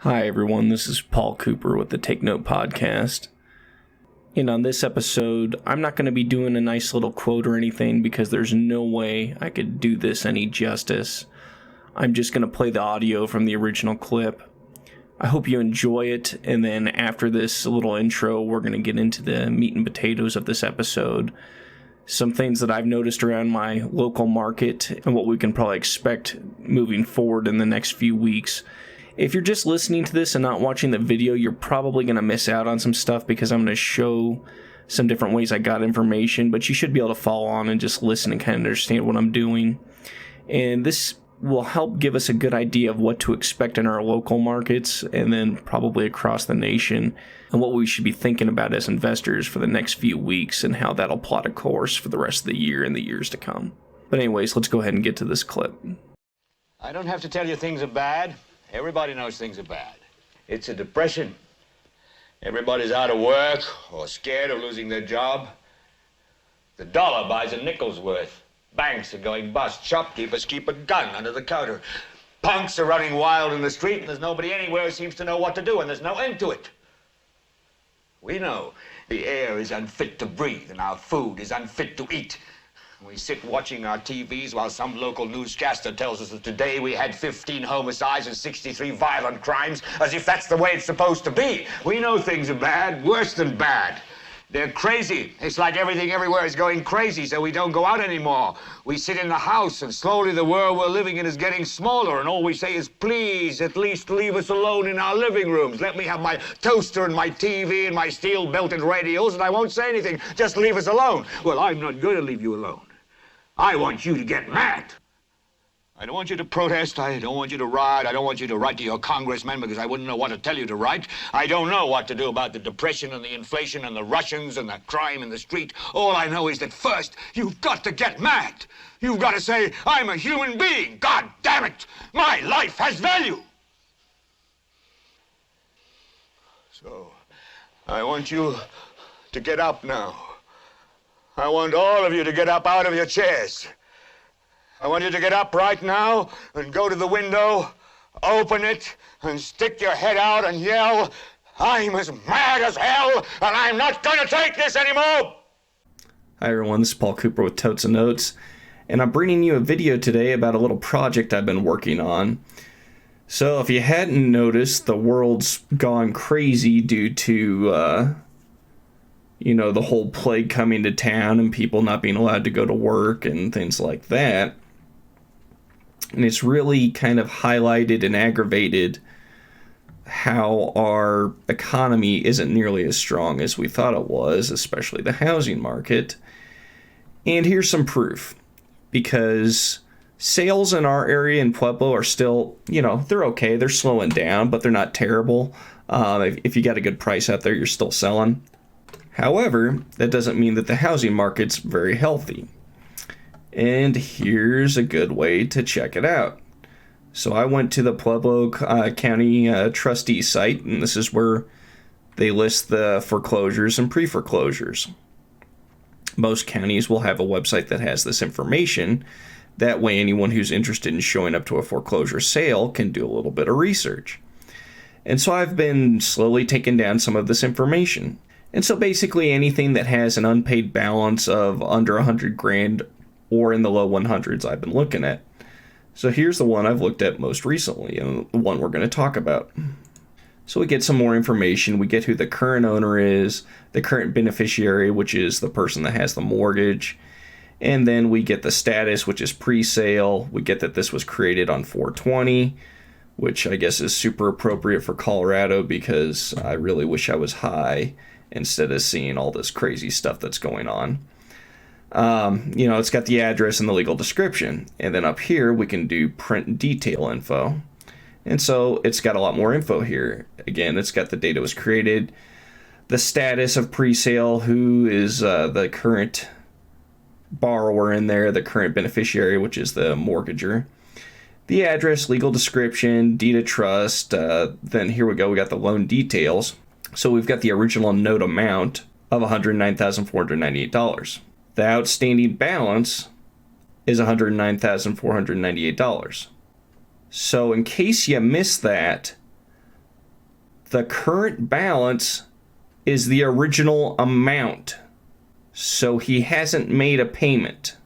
Hi everyone, this is Paul Cooper with the Take Note podcast. And on this episode, I'm not going to be doing a nice little quote or anything because there's no way I could do this any justice. I'm just going to play the audio from the original clip. I hope you enjoy it, and then after this little intro, we're going to get into the meat and potatoes of this episode. Some things that I've noticed around my local market and what we can probably expect moving forward in the next few weeks. If you're just listening to this and not watching the video, you're probably going to miss out on some stuff because I'm going to show some different ways I got information, but you should be able to follow on and just listen and kind of understand what I'm doing. And this will help give us a good idea of what to expect in our local markets and then probably across the nation and what we should be thinking about as investors for the next few weeks and how that'll plot a course for the rest of the year and the years to come. But anyways, let's go ahead and get to this clip. I don't have to tell you things are bad. Everybody knows things are bad. It's a depression. Everybody's out of work or scared of losing their job. The dollar buys a nickel's worth. Banks are going bust. Shopkeepers keep a gun under the counter. Punks are running wild in the street, and there's nobody anywhere who seems to know what to do, and there's no end to it. We know the air is unfit to breathe, and our food is unfit to eat. We sit watching our TVs while some local newscaster tells us that today we had 15 homicides and 63 violent crimes, as if that's the way it's supposed to be. We know things are bad, worse than bad. They're crazy. It's like everything everywhere is going crazy, so we don't go out anymore. We sit in the house, and slowly the world we're living in is getting smaller, and all we say is, please, at least leave us alone in our living rooms. Let me have my toaster and my TV and my steel-belted radios, and I won't say anything. Just leave us alone. Well, I'm not going to leave you alone. I want you to get mad. I don't want you to protest. I don't want you to riot. I don't want you to write to your congressman because I wouldn't know what to tell you to write. I don't know what to do about the depression and the inflation and the Russians and the crime in the street. All I know is that first, you've got to get mad. You've got to say, I'm a human being. God damn it. My life has value. So, I want you to get up now. I want all of you to get up out of your chairs. I want you to get up right now and go to the window, open it, and stick your head out and yell, I'm as mad as hell, and I'm not going to take this anymore! Hi everyone, this is Paul Cooper with Totes and Notes, and I'm bringing you a video today about a little project I've been working on. So if you hadn't noticed, the world's gone crazy due to the whole plague coming to town and people not being allowed to go to work and things like that. And it's really kind of highlighted and aggravated how our economy isn't nearly as strong as we thought it was, especially the housing market. And here's some proof. Because sales in our area in Pueblo are still, they're okay. They're slowing down, but they're not terrible. If you got a good price out there, you're still selling. However, that doesn't mean that the housing market's very healthy. And here's a good way to check it out. So I went to the Pueblo County trustee site, and this is where they list the foreclosures and pre-foreclosures. Most counties will have a website that has this information. That way anyone who's interested in showing up to a foreclosure sale can do a little bit of research. And so I've been slowly taking down some of this information. And so basically anything that has an unpaid balance of under $100,000 or in the low 100s I've been looking at. So here's the one I've looked at most recently and the one we're going to talk about. So we get some more information. We get who the current owner is, the current beneficiary, which is the person that has the mortgage. And then we get the status, which is pre-sale. We get that this was created on 4/20, which I guess is super appropriate for Colorado because I really wish I was high instead of seeing all this crazy stuff that's going on. It's got the address and the legal description. And then up here, we can do print detail info. And so it's got a lot more info here. Again, it's got the date it was created, the status of pre-sale, who is the current borrower in there, the current beneficiary, which is the mortgager, the address, legal description, deed of trust. Then here we go. We got the loan details. So we've got the original note amount of $109,498. The outstanding balance is $109,498. So in case you missed that, the current balance is the original amount. So he hasn't made a payment.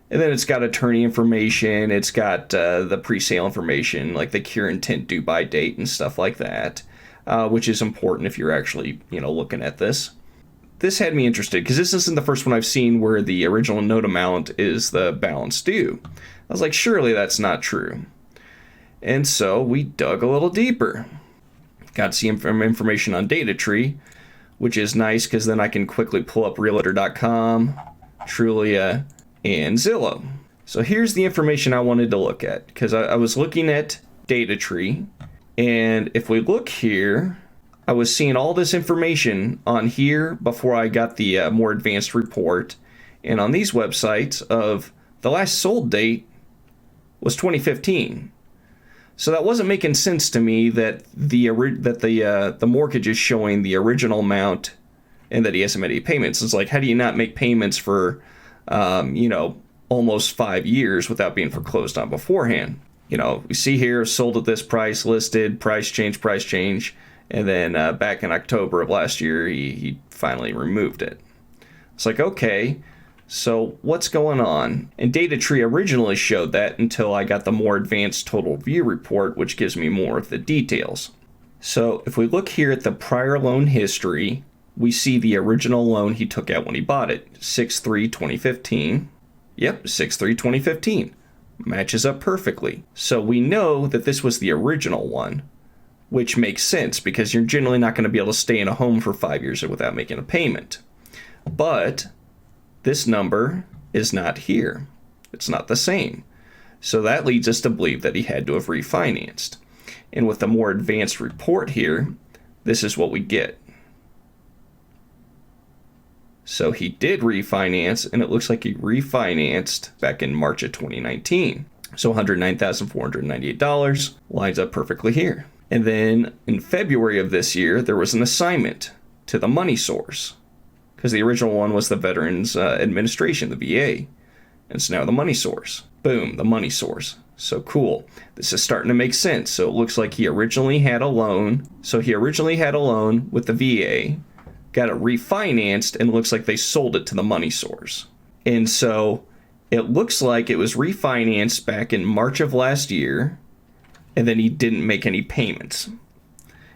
And then it's got attorney information. It's got the pre-sale information, like the cure intent due by date and stuff like that, which is important if you're actually, looking at this. This had me interested because this isn't the first one I've seen where the original note amount is the balance due. I was like, surely that's not true. And so we dug a little deeper. Got some information on DataTree, which is nice because then I can quickly pull up Realtor.com, Trulia, and Zillow. So here's the information I wanted to look at because I was looking at DataTree, and if we look here, I was seeing all this information on here before I got the more advanced report, and on these websites of the last sold date was 2015. So that wasn't making sense to me that the mortgage is showing the original amount and that he hasn't made any payments. It's like, how do you not make payments for almost 5 years without being foreclosed on beforehand? We see here sold at this price, listed, price change, and then back in October of last year he finally removed it. It's like, okay, so what's going on? And DataTree originally showed that until I got the more advanced total view report, which gives me more of the details. So if we look here at the prior loan history, we see the original loan he took out when he bought it, 6/3/2015. Yep, 6/3/2015. Matches up perfectly. So we know that this was the original one, which makes sense because you're generally not going to be able to stay in a home for 5 years without making a payment. But this number is not here. It's not the same. So that leads us to believe that he had to have refinanced. And with the more advanced report here, this is what we get. So he did refinance, and it looks like he refinanced back in March of 2019. So $109,498 lines up perfectly here. And then in February of this year, there was an assignment to the money source, because the original one was the Veterans Administration, the VA. And so now the money source. Boom, the money source. So cool. This is starting to make sense. So it looks like he originally had a loan. So he originally had a loan with the VA, got it refinanced, and it looks like they sold it to the money source. And so it looks like it was refinanced back in March of last year, and then he didn't make any payments.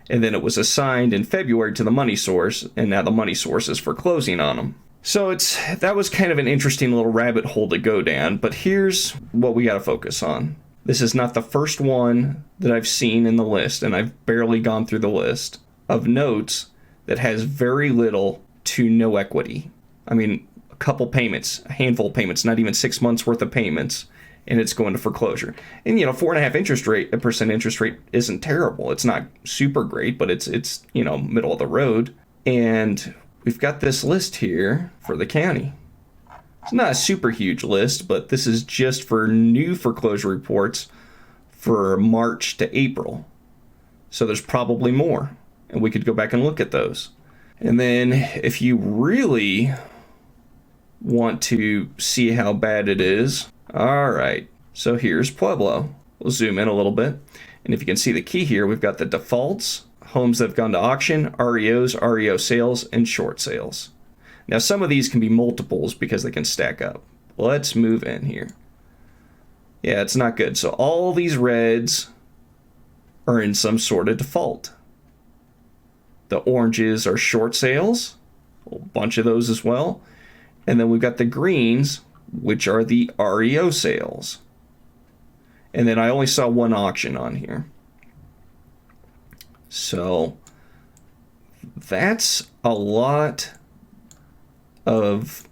And then it was assigned in February to the money source, and now the money source is foreclosing on him. So that was kind of an interesting little rabbit hole to go down, but here's what we got to focus on. This is not the first one that I've seen in the list, and I've barely gone through the list of notes that has very little to no equity. I mean, a couple payments, a handful of payments, not even 6 months worth of payments, and it's going to foreclosure. And 4.5% interest rate isn't terrible. It's not super great, but it's middle of the road. And we've got this list here for the county. It's not a super huge list, but this is just for new foreclosure reports for March to April. So there's probably more, and we could go back and look at those. And then if you really want to see how bad it is, all right, so here's Pueblo. We'll zoom in a little bit. And if you can see the key here, we've got the defaults, homes that have gone to auction, REOs, REO sales, and short sales. Now, some of these can be multiples because they can stack up. Let's move in here. Yeah, it's not good. So all these reds are in some sort of default. The oranges are short sales, a bunch of those as well. And then we've got the greens, which are the REO sales. And then I only saw one auction on here. So that's a lot of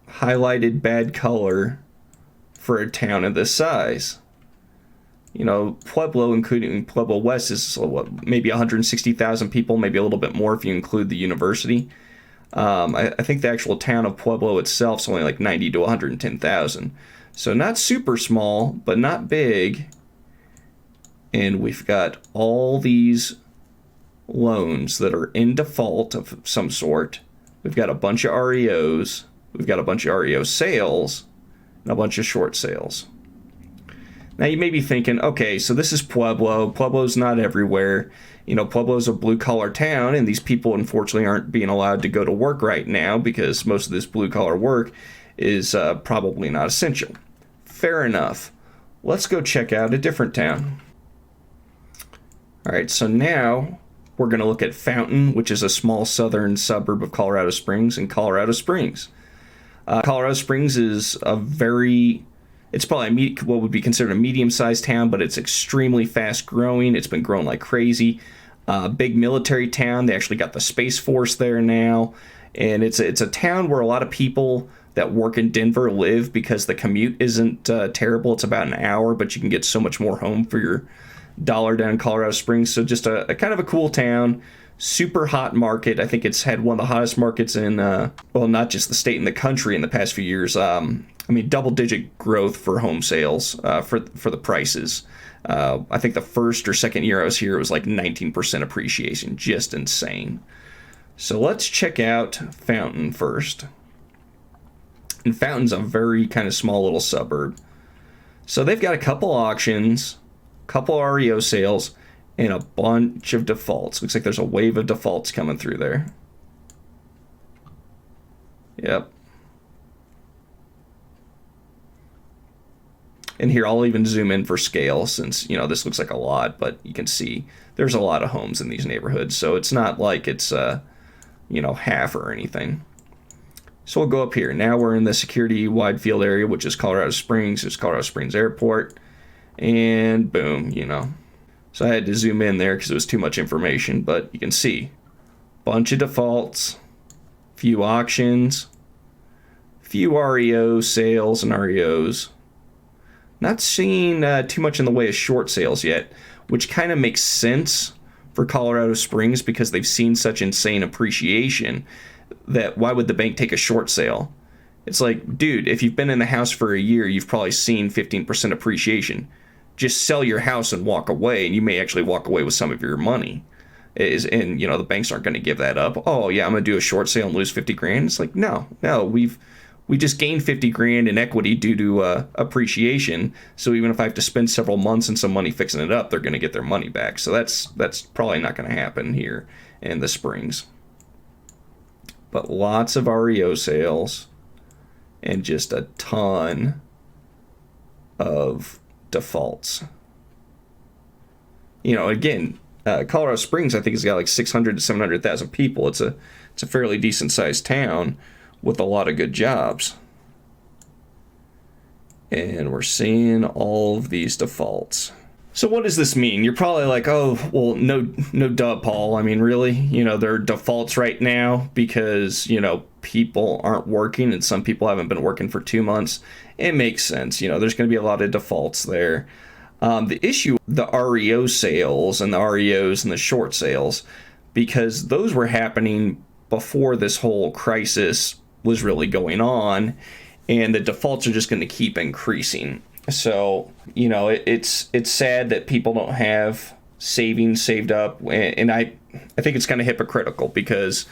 highlighted bad color for a town of this size. Pueblo, including Pueblo West, is maybe 160,000 people, maybe a little bit more if you include the university. I think the actual town of Pueblo itself is only like 90 to 110,000. So not super small, but not big. And we've got all these loans that are in default of some sort. We've got a bunch of REOs. We've got a bunch of REO sales and a bunch of short sales. Now you may be thinking, okay, so this is Pueblo. Pueblo's not everywhere. Pueblo's a blue-collar town, and these people unfortunately aren't being allowed to go to work right now because most of this blue-collar work is probably not essential. Fair enough. Let's go check out a different town. All right, so now we're going to look at Fountain, which is a small southern suburb of Colorado Springs, in Colorado Springs. Colorado Springs is it's probably what would be considered a medium-sized town, but it's extremely fast-growing. It's been growing like crazy. Big military town. They actually got the Space Force there now. And it's a town where a lot of people that work in Denver live because the commute isn't terrible. It's about an hour, but you can get so much more home for your dollar down in Colorado Springs. So just a kind of a cool town. Super hot market. I think it's had one of the hottest markets in, not just the state and the country in the past few years. Double-digit growth for home sales for the prices. I think the first or second year I was here, it was like 19% appreciation. Just insane. So let's check out Fountain first. And Fountain's a very kind of small little suburb. So they've got a couple auctions, couple REO sales, and a bunch of defaults. Looks like there's a wave of defaults coming through there. Yep. And here, I'll even zoom in for scale since, this looks like a lot, but you can see there's a lot of homes in these neighborhoods. So it's not like it's, half or anything. So we'll go up here. Now we're in the security wide field area, which is Colorado Springs. There's Colorado Springs Airport. And boom, So I had to zoom in there because it was too much information, but you can see bunch of defaults, few auctions, few REO sales and REOs. Not seeing too much in the way of short sales yet, which kind of makes sense for Colorado Springs because they've seen such insane appreciation that why would the bank take a short sale? It's like, dude, if you've been in the house for a year, you've probably seen 15% appreciation. Just sell your house and walk away, and you may actually walk away with some of your money. The banks aren't going to give that up. Oh yeah, I'm going to do a short sale and lose 50 grand. It's like, no, we just gained 50 grand in equity due to appreciation. So even if I have to spend several months and some money fixing it up, they're going to get their money back. So that's probably not going to happen here in the Springs. But lots of REO sales and just a ton of defaults. Again, Colorado Springs, I think, has got like 600 to 700,000 people. It's a fairly decent sized town with a lot of good jobs. And we're seeing all of these defaults. So what does this mean? You're probably like, oh, well, no duh, Paul. I mean, really? There are defaults right now because, people aren't working and some people haven't been working for 2 months. It makes sense. There's going to be a lot of defaults there. The issue, the REO sales and the REOs and the short sales, because those were happening before this whole crisis was really going on, and the defaults are just going to keep increasing. So, it's sad that people don't have savings saved up, and I think it's kind of hypocritical because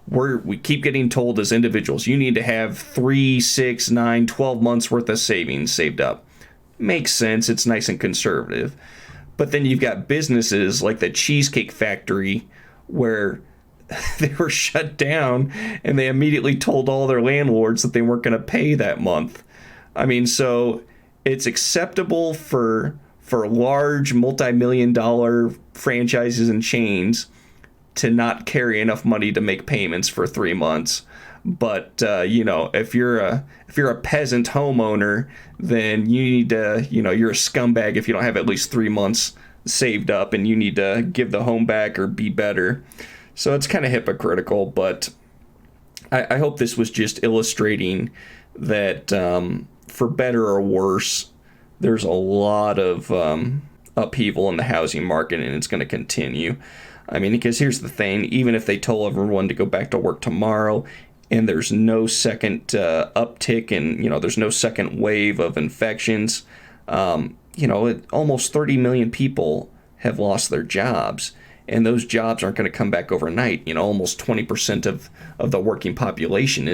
we keep getting told as individuals, you need to have 3, 6, 9, 12 months worth of savings saved up. Makes sense. It's nice and conservative. But then you've got businesses like the Cheesecake Factory where they were shut down and they immediately told all their landlords that they weren't going to pay that month. I mean, so it's acceptable for large multi-million-dollar franchises and chains to not carry enough money to make payments for 3 months. But if you're a peasant homeowner, then you need to, you're a scumbag if you don't have at least 3 months saved up, and you need to give the home back or be better. So it's kind of hypocritical, but I hope this was just illustrating that for better or worse, there's a lot of upheaval in the housing market, and it's going to continue. I mean, because here's the thing, even if they told everyone to go back to work tomorrow and there's no second uptick and, there's no second wave of infections, almost 30 million people have lost their jobs. And those jobs aren't going to come back overnight. Almost 20% of the working population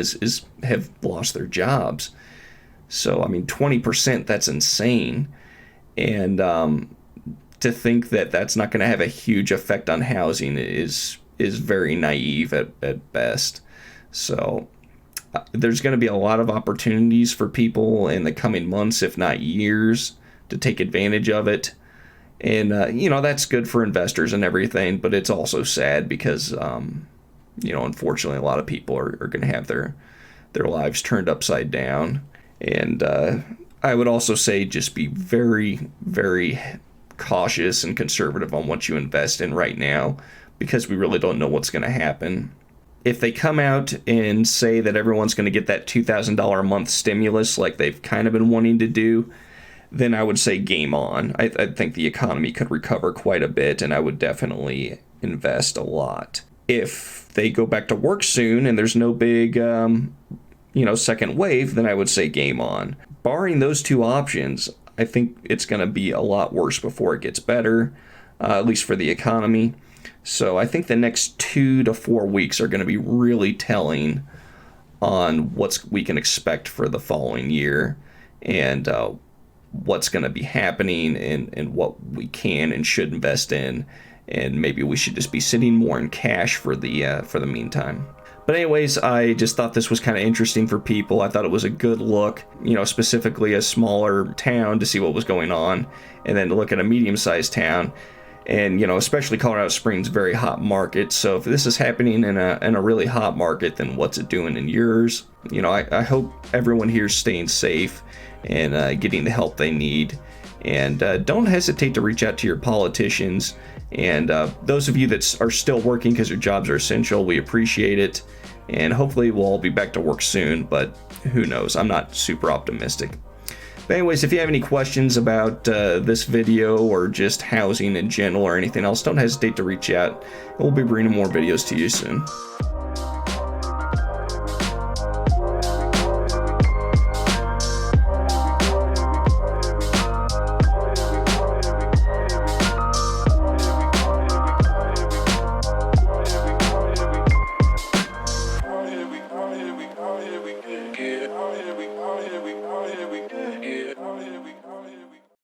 have lost their jobs. So, 20%, that's insane. And to think that that's not going to have a huge effect on housing is very naive at best. So there's going to be a lot of opportunities for people in the coming months, if not years, to take advantage of it. And, that's good for investors and everything, but it's also sad because, unfortunately, a lot of people are going to have their lives turned upside down. And I would also say just be very, very cautious and conservative on what you invest in right now, because we really don't know what's going to happen. If they come out and say that everyone's going to get that $2,000 a month stimulus like they've kind of been wanting to do, then I would say game on. I think the economy could recover quite a bit, and I would definitely invest a lot. If they go back to work soon and there's no big, second wave, then I would say game on. Barring those two options, I think it's going to be a lot worse before it gets better, at least for the economy. So I think the next 2 to 4 weeks are going to be really telling on what we can expect for the following year, and what's going to be happening, and what we can and should invest in, and maybe we should just be sitting more in cash for the meantime. But anyways, I just thought this was kind of interesting for people. I thought it was a good look, specifically a smaller town, to see what was going on, and then to look at a medium-sized town. And, especially Colorado Springs, very hot market. So if this is happening in a really hot market, then what's it doing in yours? I hope everyone here is staying safe and getting the help they need. And don't hesitate to reach out to your politicians. And those of you that are still working because your jobs are essential, we appreciate it. And hopefully we'll all be back to work soon, but who knows? I'm not super optimistic. But anyways, if you have any questions about this video or just housing in general or anything else, don't hesitate to reach out. We'll be bringing more videos to you soon.